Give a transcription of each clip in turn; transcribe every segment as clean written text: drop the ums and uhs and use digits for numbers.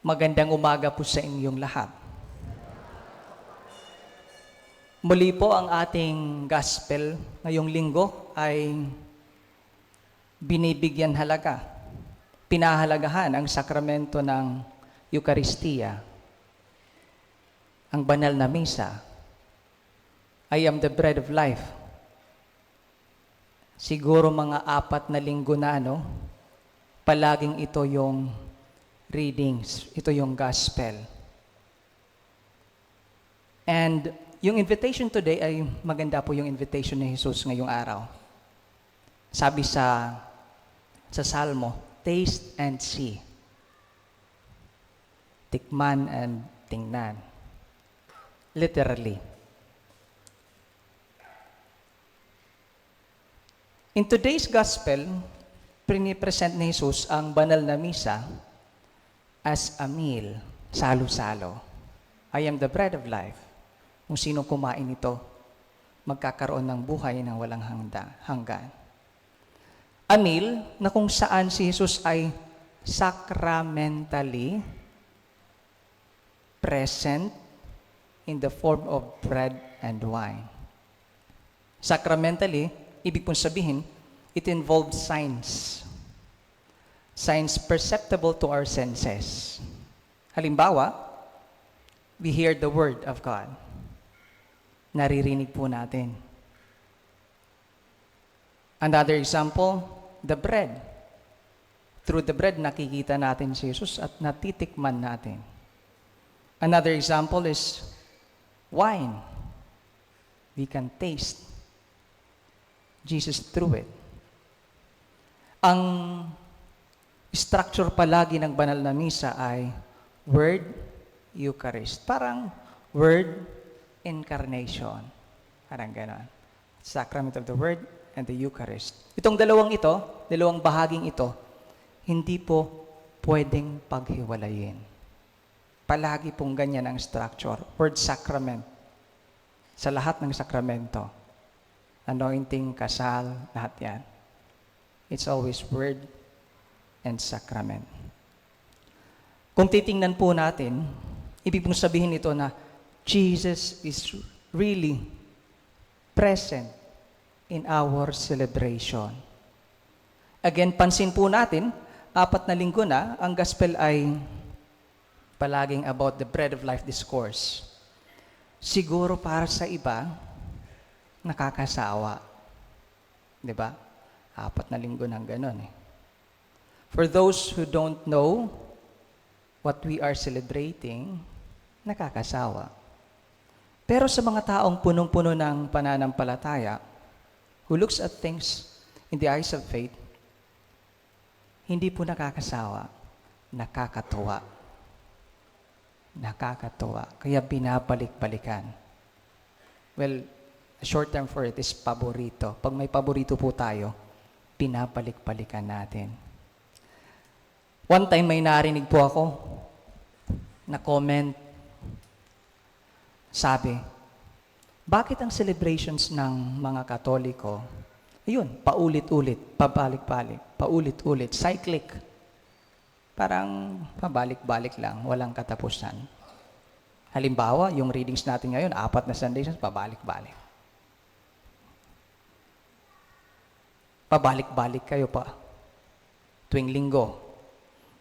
Magandang umaga po sa inyong lahat. Muli po ang ating gospel ngayong linggo ay binibigyan halaga, pinahalagahan ang sakramento ng Eucharistia, ang banal na misa. I am the bread of life. Siguro mga 4 na linggo na, palaging ito yung readings, ito yung gospel. And yung invitation today ay maganda po yung invitation ni Jesus ngayong araw. Sabi sa Salmo, taste and see. Tikman and tingnan. Literally. In today's gospel, pinipresent ni Jesus ang banal na misa as a meal, salo-salo. I am the bread of life. Kung sino kumain ito, magkakaroon ng buhay na walang hanggan. A meal na kung saan si Jesus ay sacramentally present in the form of bread and wine. Sacramentally, ibig pong sabihin, it involves signs. Signs perceptible to our senses. Halimbawa, we hear the word of God. Naririnig po natin. Another example, the bread. Through the bread, nakikita natin si Jesus at natitikman natin. Another example is wine. We can taste Jesus through it. Ang structure palagi ng banal na misa ay Word, Eucharist. Parang Word, Incarnation. Parang gano'n. Sacrament of the Word and the Eucharist. Itong dalawang bahaging ito, hindi po pwedeng paghiwalayin. Palagi pong ganyan ang structure. Word, Sacrament. Sa lahat ng sakramento. Anointing, kasal, lahat yan. It's always Word and Sacrament. Kung titingnan po natin, ibig pong sabihin ito na Jesus is really present in our celebration. Again, pansin po natin, 4 na linggo na, ang gospel ay palaging about the bread of life discourse. Siguro para sa iba, nakakasawa. Diba? 4 na linggo ng ganon eh. For those who don't know what we are celebrating, nakakasawa. Pero sa mga taong punong-puno ng pananampalataya, who looks at things in the eyes of faith, hindi po nakakasawa, nakakatuwa. Nakakatuwa. Kaya binabalik-balikan. Well, a short term for it is paborito. Pag may paborito po tayo, binabalik-balikan natin. One time may narinig po ako na comment. Sabi, bakit ang celebrations ng mga Katoliko, ayun, paulit-ulit, pabalik-balik, paulit-ulit, cyclic. Parang pabalik-balik lang, walang katapusan. Halimbawa, yung readings natin ngayon, 4 na Sundays, pabalik-balik. Pabalik-balik kayo pa. Tuwing linggo.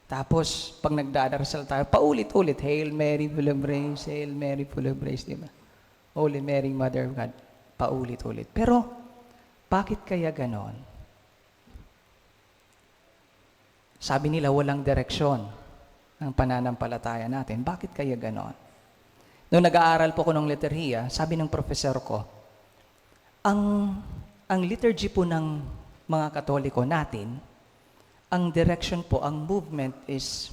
Tapos, pag nagdadarasal tayo, paulit-ulit, Hail Mary, full of grace, Hail Mary, full of grace, di ba? Holy Mary, Mother of God, paulit-ulit. Pero, bakit kaya ganon? Sabi nila, walang direksyon ang pananampalataya natin. Bakit kaya ganon? Noong nag-aaral po ko ng liturhiya, sabi ng professor ko, ang liturgy po ng mga Katoliko natin, ang direction po, ang movement is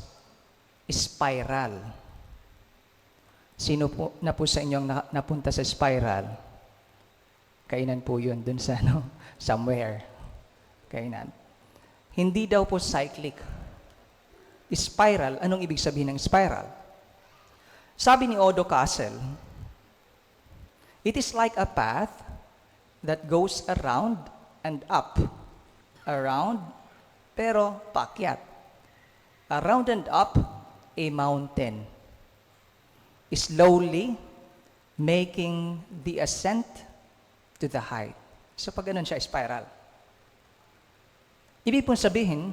spiral. Sino po na po sa inyong napunta sa spiral? Kainan po yun dun sa somewhere. Kainan. Hindi daw po cyclic. Spiral, anong ibig sabihin ng spiral? Sabi ni Odo Castle, it is like a path that goes around and up. Around, pero paakyat. Around and up, a mountain, slowly making the ascent to the height. So pag ganun siya, spiral. Ibig pong sabihin,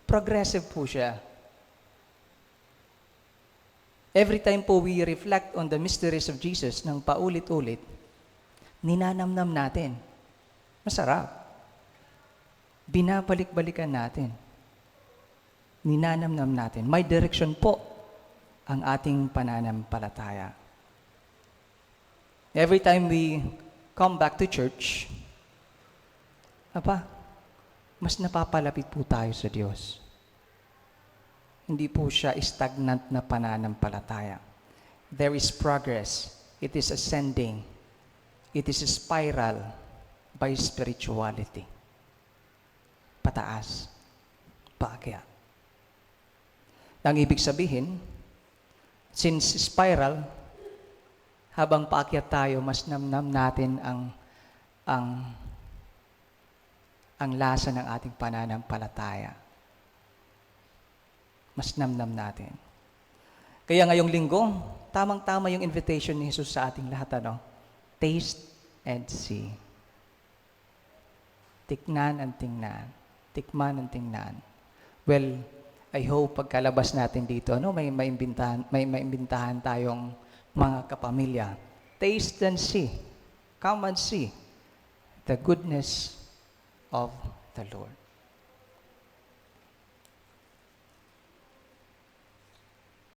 progressive po siya. Every time po we reflect on the mysteries of Jesus ng paulit-ulit, ninanamnam natin. Masarap. Binabalik-balikan natin. Ninanamnam natin. May direction po ang ating pananampalataya. Every time we come back to church, mas napapalapit po tayo sa Diyos. Hindi po siya stagnant na pananampalataya. There is progress. It is ascending. It is a spiral by spirituality. Pataas. Paakyat. Ang ibig sabihin, since spiral, habang paakyat tayo, mas namnam natin ang lasa ng ating pananampalataya. Mas namnam natin. Kaya ngayong linggo, tamang-tama yung invitation ni Jesus sa ating lahat, Taste and see. Tikman ang tingnan. Tikman ang tingnan. Well, I hope pagkalabas natin dito, may maimbintahan tayong mga kapamilya. Taste and see. Come and see the goodness of the Lord.